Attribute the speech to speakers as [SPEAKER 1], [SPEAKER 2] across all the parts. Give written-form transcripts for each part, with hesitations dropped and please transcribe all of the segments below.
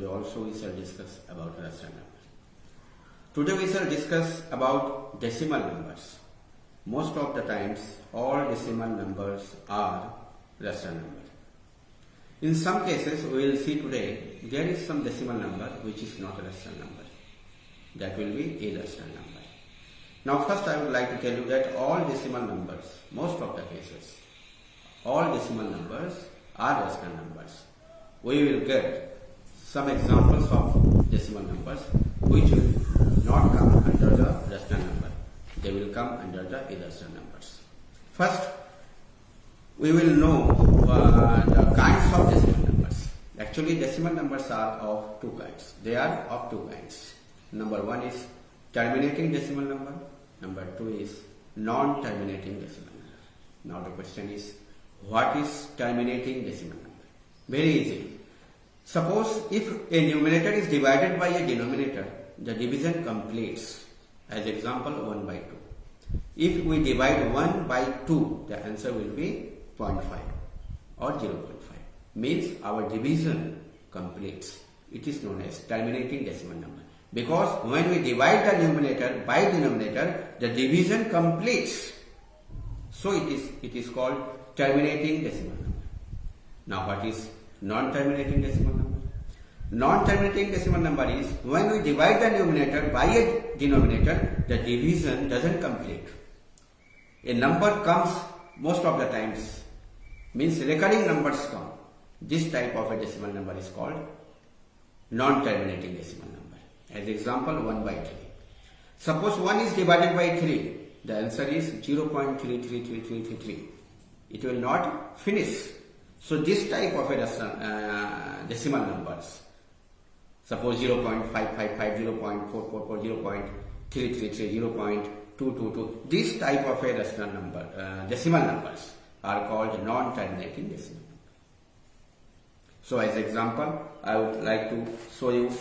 [SPEAKER 1] today also we shall discuss about rational numbers. Today we shall discuss about decimal numbers. Most of the times all decimal numbers are rational numbers. In some cases we will see today there is some decimal number which is not a rational number. That will be irrational number. Now first I would like to tell you that all decimal numbers, most of the cases, all decimal numbers are rational numbers. We will get some examples of decimal numbers which will not come under the rational number. They will come under the irrational numbers. First, we will know the kinds of decimal numbers. Actually, decimal numbers are of two kinds. They are of two kinds. Number one is terminating decimal number. Number two is non-terminating decimal number. Now the question is, what is terminating decimal number? Very easy. Suppose if a numerator is divided by a denominator, the division completes. As example, 1 by 2. If we divide 1 by 2, the answer will be 0.5 or 0.5. Means our division completes. It is known as terminating decimal number. Because when we divide the numerator by denominator, the division completes. So it is called terminating decimal number. Now what is non-terminating decimal number? Non-terminating decimal number is when we divide the numerator by a denominator, the division doesn't complete. A number comes most of the times, means recurring numbers come. This type of a decimal number is called non-terminating decimal number. As example, 1 by 3. Suppose 1 is divided by 3, the answer is 0.333333. It will not finish. So this type of a decimal numbers, suppose 0.555, 0.444, 0.333, 0.222, this type of a rational number, decimal numbers are called non-terminating decimal number. So as example, I would like to show you.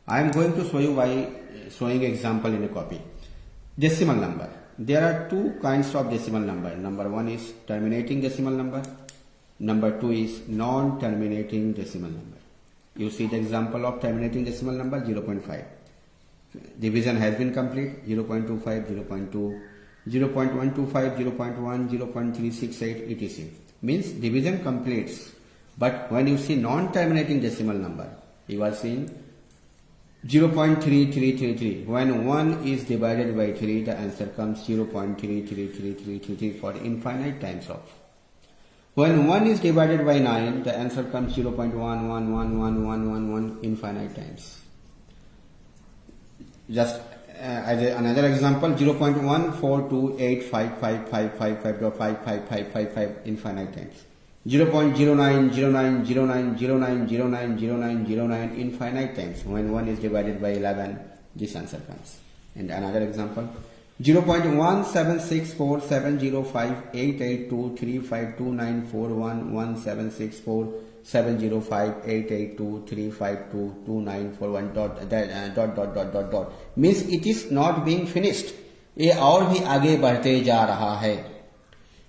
[SPEAKER 1] I am going to show you by showing example in a copy. Decimal number. There are two kinds of decimal number. Number one is terminating decimal number. Number two is non-terminating decimal number. You see the example of terminating decimal number 0.5. Division has been complete. 0.25, 0.2, 0.125, 0.1, 0.368, etc. Means division completes. But when you see non-terminating decimal number, you are seeing 0.3333. When 1 is divided by 3, the answer comes 0.333333 for infinite times of. When 1 is divided by 9, the answer comes 0.111111 infinite times. Just as another example, 0.1428555555555 infinite times. 0.09090909090909 infinite times. When 1 is divided by 11, this answer comes. And another example, 0.17647058823529411764705882352294 dot means it is not being finished. ये और भी आगे बढ़ते जा रहा है.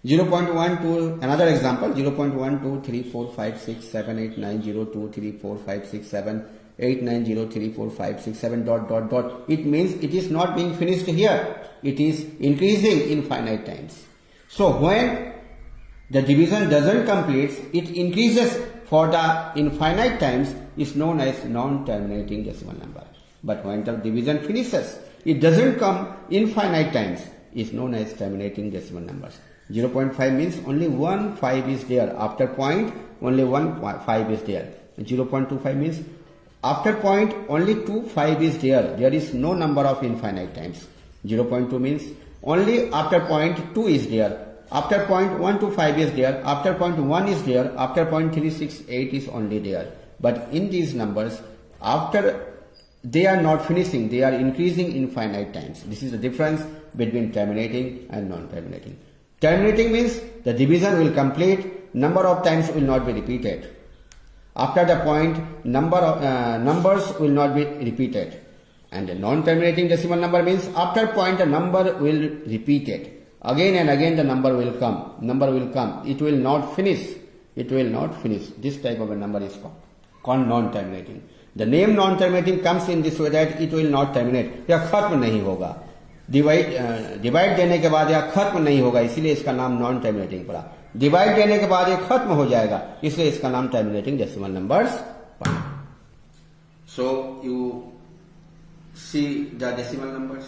[SPEAKER 1] 0.12, another example, 0.1234567890234567890345667 dot. It means it is not being finished here. It is increasing infinite times. So when the division doesn't complete, it increases for the infinite times is known as non-terminating decimal number. But when the division finishes, it doesn't come infinite times, is known as terminating decimal numbers. 0.5 means only one 5 is there. After point, only one 5 is there. 0.25 means after point, only 2 5 is there. There is no number of infinite times. 0.2 means only after point 2 is there. After point 1 to 5 is there. After point 1 is there. After point 3, 6, 8 is only there. But in these numbers, after they are not finishing, they are increasing infinite times. This is the difference between terminating and non-terminating. Terminating means the division will complete, number of times will not be repeated. After the point, numbers will not be repeated. And the non-terminating decimal number means after point the number will repeated. Again and again the number will come. It will not finish. This type of a number is कौन? Non terminating. The name non terminating comes in this way that it will not terminate, या खत्म नहीं होगा, divide देने के बाद या खत्म नहीं होगा, इसीलिए इसका नाम नॉन टर्मिनेटिंग पड़ा। डिवाइड देने के बाद ये खत्म हो जाएगा, इसलिए इसका नाम टर्मिनेटिंग डेसिमल नंबर्स पड़ा। So you see the decimal numbers.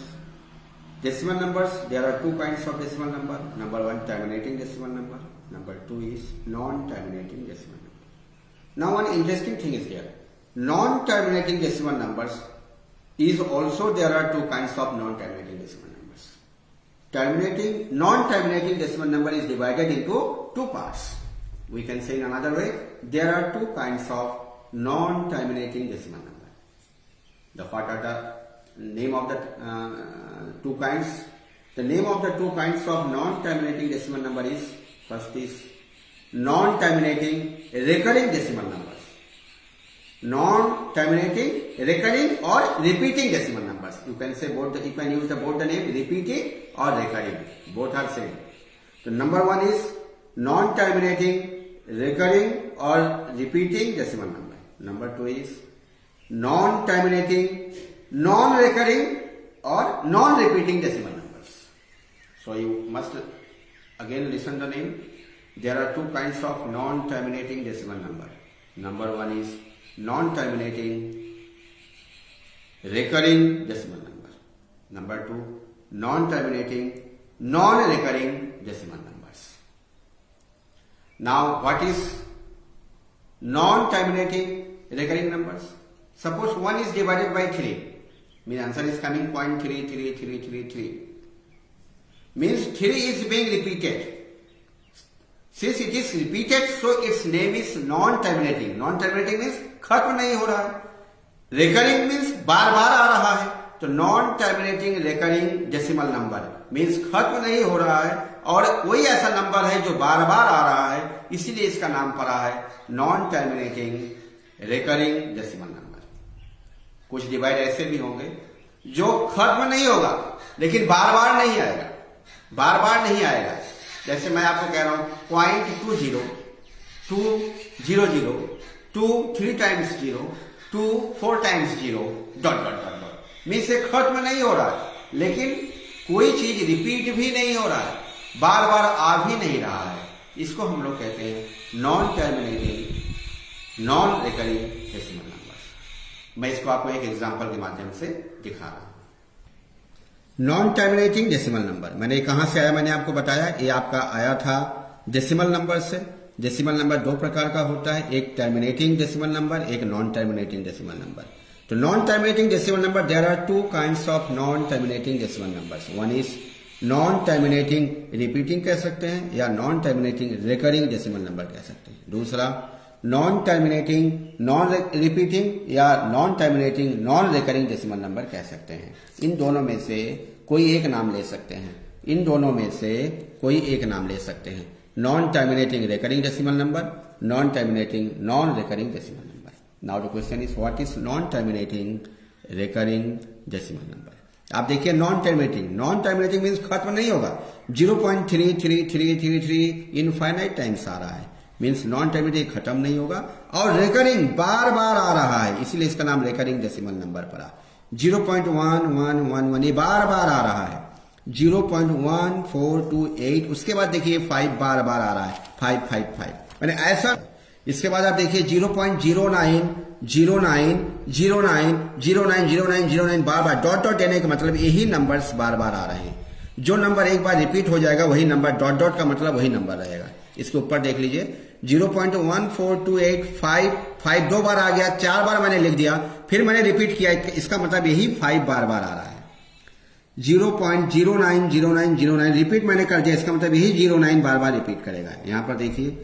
[SPEAKER 1] Decimal numbers, there are two kinds of decimal number. Number one, terminating decimal number. Number two is non-terminating decimal number. Now one interesting thing is here. Non-terminating decimal numbers is also there are two kinds of non-terminating decimal numbers. Non-terminating decimal number is divided into two parts. We can say in another way, there are two kinds of non-terminating decimal number. What are the name of the two kinds? The name of the two kinds of non-terminating decimal number is, first is non-terminating recurring decimal numbers. Non-terminating recurring or repeating decimal numbers. You can say both, you can use both the name repeating or recurring. Both are same. So number one is non-terminating recurring or repeating decimal number. Number two is non-terminating non-recurring or non-repeating decimal numbers. So you must again listen the name. There are two kinds of non-terminating decimal number. Number one is non-terminating recurring decimal number. Number two, non-terminating non-recurring decimal numbers. Now what is non-terminating recurring numbers? Suppose 1 is divided by 3. Means answer is coming 0.3333. Means 3 is being repeated. Since it is repeated, so its name is non-terminating. Non-terminating means खत्म नहीं हो रहा है. Recurring means बार बार आ रहा है. तो non-terminating recurring decimal number means खत्म नहीं हो रहा है और कोई ऐसा नंबर है जो बार बार आ रहा है, इसीलिए इसका नाम पड़ा है non-terminating recurring decimal number. कुछ डिवाइड ऐसे भी होंगे जो खत्म नहीं होगा लेकिन बार बार नहीं आएगा, बार बार नहीं आएगा. जैसे मैं आपको कह रहा हूं 0.20 200 2 3 times 0 2 4 times 0 ... मीन से खत्म नहीं हो रहा है लेकिन कोई चीज रिपीट भी नहीं हो रहा है, बार बार आ भी नहीं रहा है. इसको हम लोग कहते हैं non terminating non recurring decimal number. मैं इसको आपको एक एग्जांपल के माध्यम से दिखा रहा हूं. नॉन टर्मिनेटिंग डेसिमल नंबर मैंने कहां से आया, मैंने आपको बताया. ये आपका आया था डेसिमल नंबर से. डेसिमल नंबर दो प्रकार का होता है, एक टर्मिनेटिंग डेसिमल नंबर, एक नॉन टर्मिनेटिंग डेसिमल नंबर. तो non terminating decimal number, there are two kinds of non terminating decimal numbers. One is non terminating repeating कह सकते हैं या non terminating recurring decimal number कह सकते हैं. दूसरा नॉन टर्मिनेटिंग नॉन रिपीटिंग या non terminating non recurring decimal number कह सकते हैं. इन दोनों में से कोई एक नाम ले सकते हैं, इन दोनों में से कोई एक नाम ले सकते हैं. Non terminating recurring decimal number, non terminating non recurring decimal number. Now the question is what is non terminating recurring decimal number. आप देखिए नॉन टर्मिनेटिंग मीन्स खत्म नहीं होगा. 0.3333 इनफाइनाइट टाइम्स आ रहा है, मीन्स नॉन टर्मिनेटिंग खत्म नहीं होगा. और रिकरिंग बार बार आ रहा है, इसीलिए इसका नाम रिकरिंग डेसिमल नंबर पड़ा. 0.1111 ये बार बार आ रहा है. 0.1428 उसके बाद देखिए 5 बार बार आ रहा है, 555 मैंने ऐसा. इसके बाद आप देखिए 0.090909090909 बार बार डॉट देने का मतलब यही नंबर्स बार बार आ रहे हैं. जो नंबर एक बार रिपीट हो जाएगा वही नंबर, डॉट का मतलब वही नंबर रहेगा. इसके ऊपर देख लीजिए 0.14285 दो बार आ गया, 4 बार मैंने लिख दिया, फिर मैंने रिपीट किया, इसका मतलब यही 5 बार बार आ रहा है. 0.090909 रिपीट मैंने कर दिया, इसका मतलब यही 09 बार बार रिपीट करेगा. यहां पर देखिए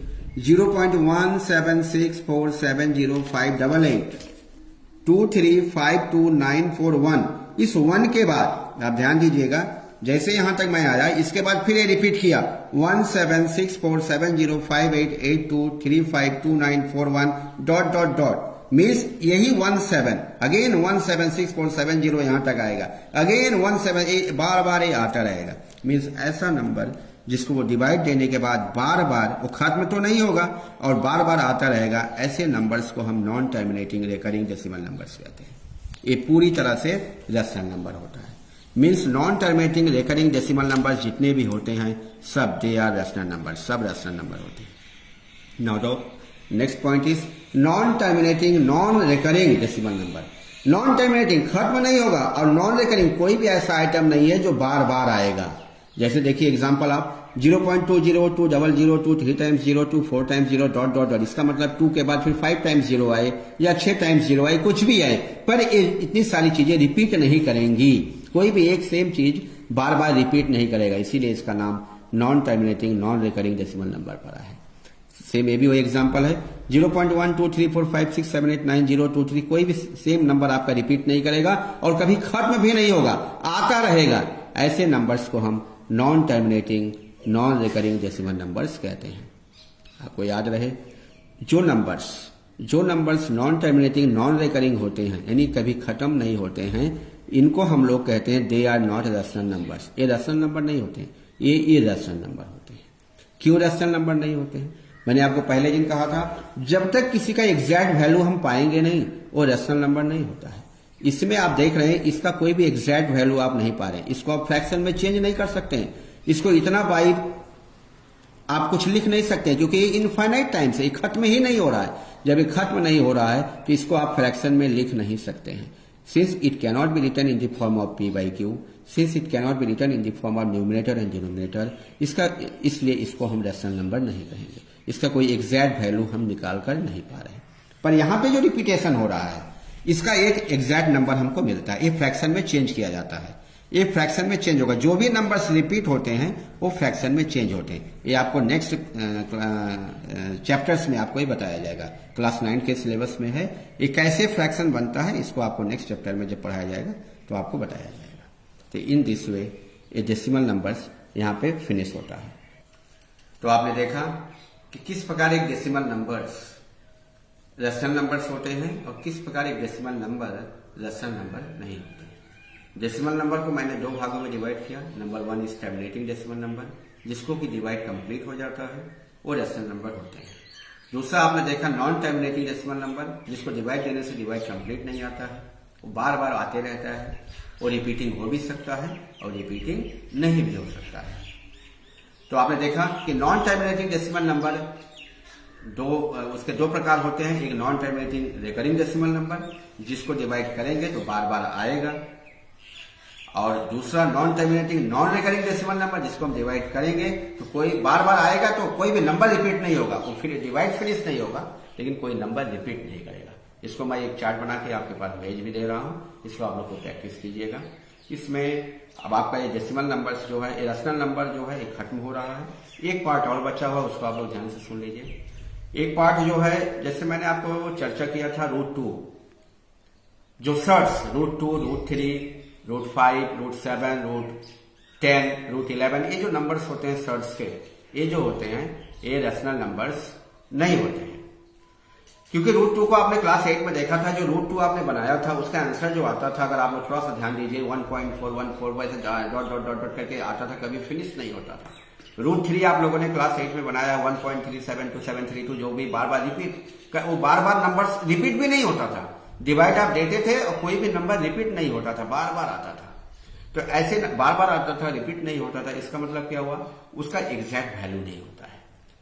[SPEAKER 1] 0.17647058823529441. इस 1 के बाद आप ध्यान दीजिएगा, जैसे यहां तक मैं आया, इसके बाद फिर ये रिपीट किया 17647058823529441 ... मीन्स यही 17 अगेन 17647 यहां तक आएगा, अगेन 17 बार बार ये आता रहेगा. मीन्स ऐसा नंबर जिसको वो डिवाइड देने के बाद बार बार वो खत्म तो नहीं होगा और बार बार आता रहेगा, ऐसे नंबर्स को हम non terminating recurring decimal numbers कहते हैं। ये पूरी तरह से रैशनल नंबर होता है। Means non terminating recurring decimal numbers जितने भी होते हैं सब दे आर रैशनल नंबर, सब रैशनल नंबर होते हैं। Now the next point is non terminating non recurring decimal number. Non terminating खत्म नहीं होगा और नॉन रिकरिंग कोई भी ऐसा आइटम नहीं है जो बार बार आएगा। जैसे देखिए एग्जांपल आप 0.202 002 3 times 0 2 4 times 0 dot dot dot, इसका मतलब 2 के बाद फिर 5 टाइम्स 0 आए या 6 टाइम्स 0 आए, कुछ भी आए, पर इतनी सारी चीजें रिपीट नहीं करेंगी। कोई भी एक सेम चीज बार बार रिपीट नहीं करेगा, इसीलिए इसका नाम non terminating non recurring decimal number पड़ा है। सेम ये भी वो एग्जांपल है 0.1 2 3 4 5 6 7 8 9 0 2 3, कोई भी सेम नंबर आपका रिपीट नहीं करेगा और कभी खत्म भी नहीं होगा, आता रहेगा। ऐसे नंबर्स को हम non terminating non recurring decimal numbers कहते हैं। आपको याद रहे, जो numbers non terminating non recurring होते हैं यानी कभी खत्म नहीं होते हैं, इनको हम लोग कहते हैं they are not rational numbers. ये रैशनल नंबर नहीं होते हैं, ये इरैशनल नंबर होते हैं। क्यों रैशनल नंबर नहीं होते हैं? मैंने आपको पहले दिन कहा था, जब तक किसी का एग्जैक्ट वैल्यू हम पाएंगे नहीं वो रैशनल नंबर नहीं होता है। इसमें आप देख रहे हैं इसका कोई भी एग्जैक्ट वैल्यू आप नहीं पा रहे, इसको आप फ्रैक्शन में चेंज नहीं कर सकते हैं, इसको इतना बाई आप कुछ लिख नहीं सकते क्योंकि ये इनफाइनाइट टाइम से खत्म ही नहीं हो रहा है। जब ये खत्म नहीं हो रहा है तो इसको आप फ्रैक्शन में लिख नहीं सकते हैं। Since it cannot be written in the form of p by q, since it cannot be written in the form of numerator and denominator, इसलिए इसको हम रैशनल नंबर नहीं कहेंगे। इसका कोई एग्जैक्ट वैल्यू हम निकाल कर नहीं पा रहे। पर यहां पे जो रिपीटेशन हो रहा है इसका एक एग्जैक्ट नंबर हमको मिलता है, ये फ्रैक्शन में चेंज किया जाता है, ये फ्रैक्शन में चेंज होगा। जो भी नंबर्स रिपीट होते हैं वो फ्रैक्शन में चेंज होते हैं। ये आपको नेक्स्ट चैप्टर्स में आपको ये बताया जाएगा, क्लास 9 के सिलेबस में है। ये कैसे फ्रैक्शन बनता है इसको आपको नेक्स्ट चैप्टर में जब पढ़ाया जाएगा तो आपको बताया जाएगा। तो इन दिस वे ये डेसिमल नंबर्स यहाँ पे फिनिश होता है। तो आपने देखा कि किस प्रकार एक डेसिमल नंबर्स रैशनल नंबर्स होते हैं और किस प्रकार एक डेसिमल नंबर रैशनल नंबर नहीं होते। डेसिमल नंबर को मैंने दो भागों में डिवाइड किया। Number 1 is terminating decimal number, जिसको कि डिवाइड कंप्लीट हो जाता है, वो रैशनल नंबर होते हैं। दूसरा आपने देखा नॉन टर्मिनेटिंग डेसिमल नंबर, जिसको डिवाइड देने से डिवाइड कंप्लीट नहीं आता है, वो बार बार आते रहता है, वो रिपीटिंग हो भी सकता है और रिपीटिंग नहीं भी हो सकता है। तो आपने देखा कि नॉन टर्मिनेटिंग डेसिमल नंबर उसके दो प्रकार होते हैं। एक non terminating recurring decimal number, जिसको डिवाइड करेंगे तो बार बार आएगा, और दूसरा non terminating non recurring decimal number, जिसको हम डिवाइड करेंगे तो कोई बार बार आएगा, तो कोई भी नंबर रिपीट नहीं होगा, वो फिर डिवाइड फिनिश नहीं होगा लेकिन कोई नंबर रिपीट नहीं करेगा। इसको मैं एक चार्ट बना के आपके पास भेज भी दे रहा हूं, इसको आप लोग को प्रैक्टिस कीजिएगा। इसमें अब आपका ये डेसिमल नंबर्स जो है, रैशनल नंबर जो है ये खत्म हो रहा है। एक पार्ट और बचा हुआ, उसको आप लोग ध्यान से सुन लीजिए। एक पार्ट जो है, जैसे मैंने आपको चर्चा किया था √2, जो सर्ट्स √2 √3 √5 √7 √10 √11, ये जो नंबर्स होते हैं सर्ट्स के, ये जो होते हैं ये रैशनल नंबर्स नहीं होते हैं। क्योंकि √2 को आपने क्लास 8 में देखा था, जो √2 आपने बनाया था उसका आंसर जो आता था, अगर आप लोग थोड़ा सा ध्यान दीजिए, 1.414 वैसे डॉट डॉट डॉट करके आता था, कभी फिनिश नहीं होता था। √3 आप लोगों ने क्लास 8 में बनाया 1.3727332, जो भी बार बार रिपीट, वो बार बार नंबर्स रिपीट भी नहीं होता था। डिवाइड आप देते थे और कोई भी नंबर रिपीट नहीं होता था, बार बार आता था। तो ऐसे बार बार आता था, रिपीट नहीं होता था, इसका मतलब क्या हुआ, उसका एग्जैक्ट वैल्यू नहीं होता है।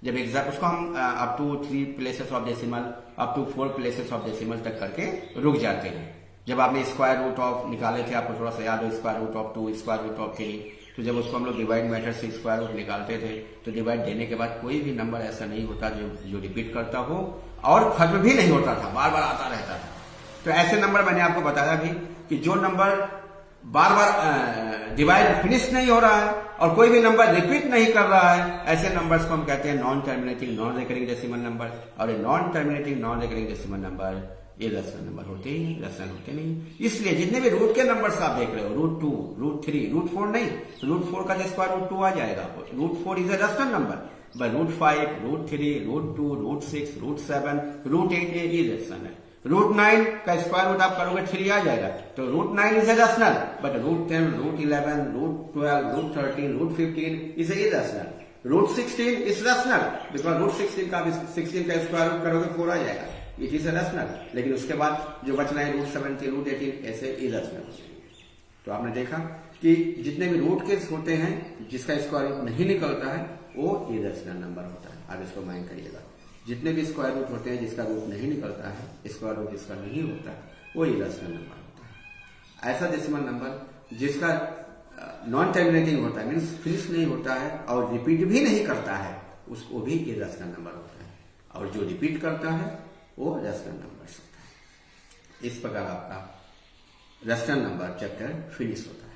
[SPEAKER 1] जब एग्जैक्ट उसको हम up to 3 places of decimal, up to 4 places of decimal तक करके रुक जाते हैं। जब आपने स्क्वायर रूट ऑफ निकाले थे, आपको थोड़ा सा याद हो, square root of 2, square root of 3, तो जब उसको हम लोग डिवाइड मेथड से स्क्वायर रूट निकालते थे तो डिवाइड देने के बाद कोई भी नंबर ऐसा नहीं होता जो रिपीट करता हो और खत्म भी नहीं होता था, बार बार आता रहता था। तो ऐसे नंबर मैंने आपको बताया भी कि जो नंबर बार बार डिवाइड फिनिश नहीं हो रहा है और कोई भी नंबर रिपीट नहीं कर रहा है, ऐसे नंबर्स को हम कहते हैं non terminating non recurring decimal number. और ये non terminating non recurring decimal number ये रैशनल नंबर होते ही रैशनल होते नहीं। इसलिए जितने भी रूट के नंबर्स आप देख रहे हो, √2 √3 √4 नहीं, तो √4 का स्क्वायर √2 आ जाएगा, √4 is a rational number, but √5 √3 √2 √6 √7 √8 ये इरेशनल है। √9 का स्क्वायर रूट आप करोगे 3 आ जाएगा, तो √9 is a rational, but √10, √11, √12, √13, √15 is a irrational. √16 is rational because √16 का 16 का स्क्वायर रूट करोगे 4 आ जाएगा, इट इज ए रैशनल. लेकिन उसके बाद जो बचना है √17, √18 ऐसे इरैशनल. तो आपने देखा कि जितने भी रूट केस होते हैं जिसका स्क्वायर रूट नहीं निकलता है वो इरैशनल नंबर होता है. आप इसको माइंड करिएगा, जितने भी स्क्वायर रूट होते हैं जिसका रूट नहीं निकलता है, स्क्वायर रूट जिसका नहीं होता है, वो इरैशनल नंबर होता है. ऐसा डेसिमल नंबर जिसका नॉन टर्मिनेटिंग होता है, मीन्स फिनिश नहीं होता है और रिपीट भी नहीं करता है, उसको भी इरैशनल नंबर होता है. और जो रिपीट करता है वो रैशनल नंबर होता है. इस प्रकार आपका रैशनल नंबर चैप्टर फिनिश होता है.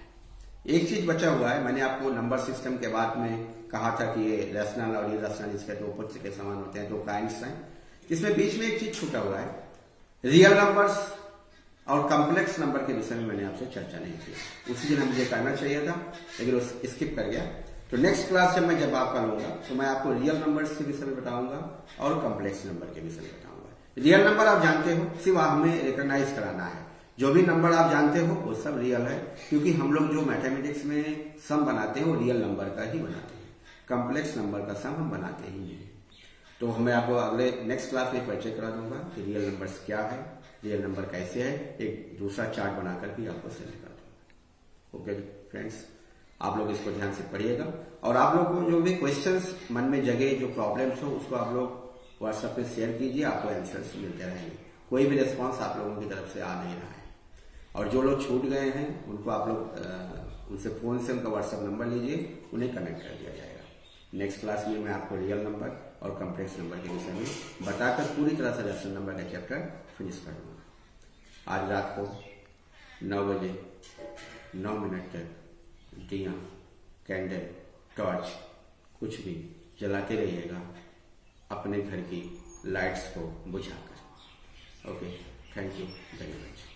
[SPEAKER 1] एक चीज बचा हुआ है, मैंने आपको नंबर सिस्टम के बाद में कहा था कि ये रैशनल और इरैशनल इसके दो पक्ष के समान होते हैं, दो काइंड्स हैं. इसमें बीच में एक चीज छूटा हुआ है, रियल नंबर्स और कॉम्प्लेक्स नंबर के विषय में मैंने आपसे चर्चा नहीं की. उसी दिन मुझे करना चाहिए था लेकिन उस स्किप कर गया. तो नेक्स्ट क्लास जब आपका लूंगा तो मैं आपको रियल नंबर्स के विषय में बताऊंगा और कॉम्प्लेक्स नंबर के विषय में बताऊंगा. रियल नंबर आप जानते हो, सिर्फ हमें रिकॉग्नाइज कराना है. जो भी नंबर आप जानते हो वो सब रियल है, क्योंकि हम लोग जो मैथमेटिक्स में सम बनाते हैं वो रियल नंबर का ही बनाते हैं. कॉम्प्लेक्स नंबर का सम हम बनाते ही नहीं. तो मैं आपको अगले नेक्स्ट क्लास में परिचय करा दूंगा कि रियल नंबर्स क्या है, रियल नंबर कैसे है, एक दूसरा चार्ट बनाकर भी आपको सेंड कर दूंगा. ओके फ्रेंड्स, आप लोग इसको ध्यान से पढ़िएगा और आप लोग को जो भी क्वेश्चंस मन में जगे, जो प्रॉब्लम्स हो, उसको आप लोग व्हाट्सएप पे शेयर कीजिए. आपको आंसर्स मिलते रहेंगे. कोई भी रिस्पॉन्स आप लोगों की तरफ से आ नहीं रहा है. और जो लोग छूट गए हैं उनको आप लोग उनसे फोन से उनका व्हाट्सएप नंबर लीजिए, उन्हें कनेक्ट कर दिया जाएगा. नेक्स्ट क्लास में मैं आपको रियल नंबर और कॉम्प्लेक्स नंबर के विषय में बताकर पूरी तरह से रैशनल नंबर का चैप्टर फिनिश कर दूंगा. आज रात को 9 बजे 9 मिनट तक दिया, कैंडल, टॉर्च कुछ भी जलाते रहिएगा अपने घर की लाइट्स को बुझाकर. Okay, thank you very much.